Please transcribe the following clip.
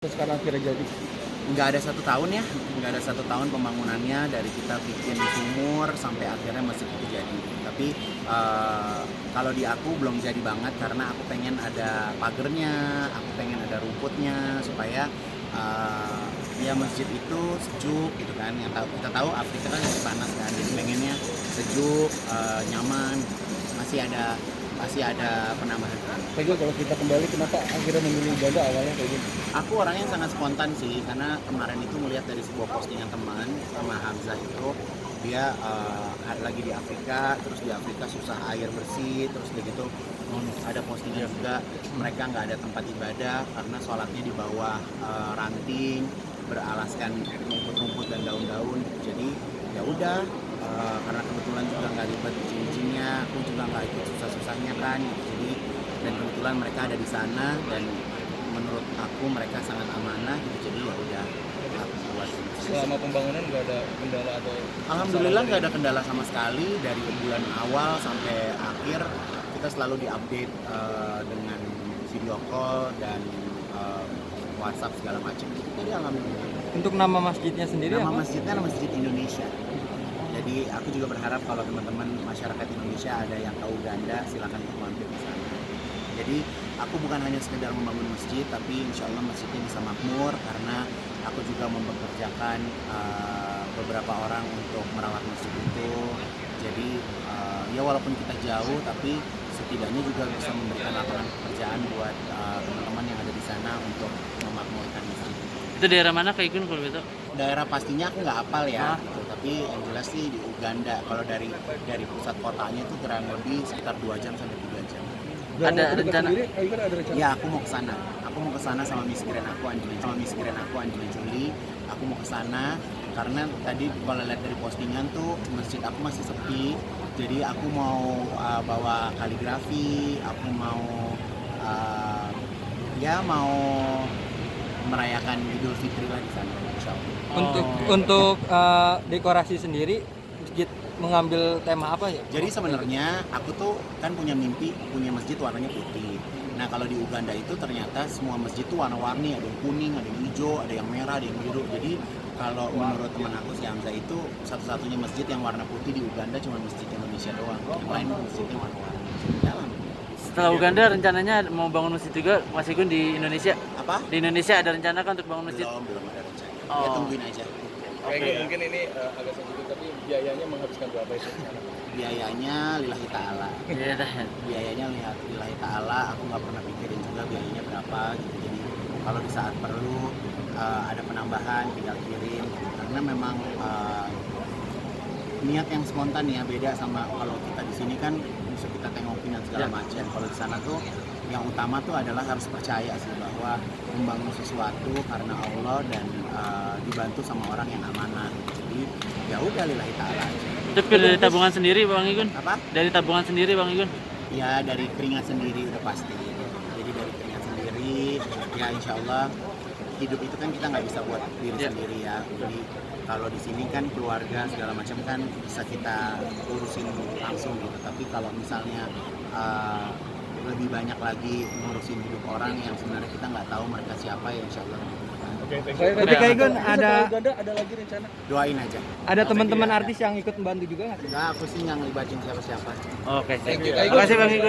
Sekarang akhirnya jadi? Nggak ada 1 tahun ya, nggak ada 1 tahun pembangunannya dari kita bikin sumur sampai akhirnya masjid itu jadi. Tapi kalau di aku belum jadi banget karena aku pengen ada pagernya, aku pengen ada rumputnya supaya ya masjid itu sejuk gitu kan. Yang kita tahu Afrika kan masih panas kan, jadi pengennya sejuk, nyaman, masih ada penambahan. Peggy, kalau kita kembali, kenapa akhirnya memilih Uganda awalnya kayak gini? Aku orangnya sangat spontan sih, karena kemarin itu melihat dari sebuah postingan teman sama Hamzah itu, dia lagi di Afrika, terus di Afrika susah air bersih, terus begitu ada postingan juga mereka nggak ada tempat ibadah karena sholatnya di bawah ranting, beralaskan rumput-rumput dan daun-daun. Jadi ya udah, karena kebetulan juga nggak ribet izin-izinnya, aku juga nggak ikut susah-susahnya kan, jadi dan kebetulan mereka ada di sana dan menurut aku mereka sangat amanah gitu, jadi ya udah aku buat. Selama pembangunan nggak ada kendala atau? Alhamdulillah nggak ada kendala sama sekali dari bulan awal sampai akhir. Kita selalu diupdate dengan video call dan WhatsApp segala macam. Jadi alhamdulillah. Untuk nama masjidnya sendiri Nama apa? masjidnya nama Masjid Indonesia. Jadi aku juga berharap kalau teman-teman masyarakat Indonesia ada yang ke Uganda, silakan untuk mampir ke sana. Jadi aku bukan hanya sekedar membangun masjid, tapi insya Allah masjidnya bisa makmur karena aku juga mempekerjakan beberapa orang untuk merawat masjid itu. Jadi ya walaupun kita jauh, tapi setidaknya juga bisa memberikan lapangan pekerjaan buat teman-teman yang ada di sana untuk memakmurkan masjid. Itu daerah mana Kak Igun kalau gitu? Daerah pastinya aku nggak hafal ya, gitu. Tapi yang jelas sih di Uganda. Kalau dari pusat kotanya itu kurang lebih sekitar 2 jam sampai 3 jam. Ada rencana? Ada rencana? Ya, aku mau ke sana. Aku mau ke sana sama miskirin aku Angelina Jolie. Aku mau ke sana karena tadi kalau lihat dari postingan tuh masjid aku masih sepi. Jadi aku mau bawa kaligrafi, aku mau mau merayakan Idul Fitri lah di sana, insya Allah. Untuk dekorasi sendiri masjid mengambil tema apa ya? Jadi sebenarnya aku tuh kan punya mimpi punya masjid warnanya putih. Nah kalau di Uganda itu ternyata semua masjid tuh warna-warni, ada yang kuning, ada yang hijau, ada yang merah, ada yang biru. Jadi kalau menurut teman aku si Hamzah itu satu-satunya masjid yang warna putih di Uganda cuma masjid Indonesia doang. Yang lain masjidnya warna-warni. Dalam. Setelah Uganda rencananya mau bangun masjid juga Mas Igun di Indonesia? Apa? Di Indonesia ada rencana kan untuk bangun masjid? Belum ada rencana. Ya Oh. tungguin aja. Peggy, mungkin ini agak sensitif, tapi biayanya menghabiskan berapa itu? Biayanya lillahi ta'ala. Iya. Biayanya lillahi ta'ala, aku nggak pernah pikirin juga biayanya berapa gitu. Jadi kalau di saat perlu ada penambahan tinggal kirim, karena memang niat yang spontan ya, beda sama kalau kita di sini kan bisa kita tengokin dan segala macam. Kalau di sana tuh yang utama tuh adalah harus percaya sih bahwa membangun sesuatu karena Allah dan dibantu sama orang yang amanah. Jadi ya udah lillahi ta'ala aja. Itu dari tabungan sendiri Bang Igun? Apa? Dari tabungan sendiri Bang Igun? Ya dari keringat sendiri udah pasti. Jadi dari keringat sendiri, ya insya Allah hidup itu kan kita nggak bisa buat diri sendiri ya. Jadi kalau di sini kan keluarga segala macam kan bisa kita urusin langsung gitu. Tapi kalau misalnya lebih banyak lagi ngurusin hidup orang yang sebenarnya kita nggak tahu mereka siapa, ya insya Allah. Tapi Kak Igun ada Uganda ada lagi rencana? Doain aja. ada teman-teman artis yang ikut membantu juga nggak? Enggak, aku sih nggak ngelibatin siapa-siapa. Oke, Thank you, terima kasih Bang Igun.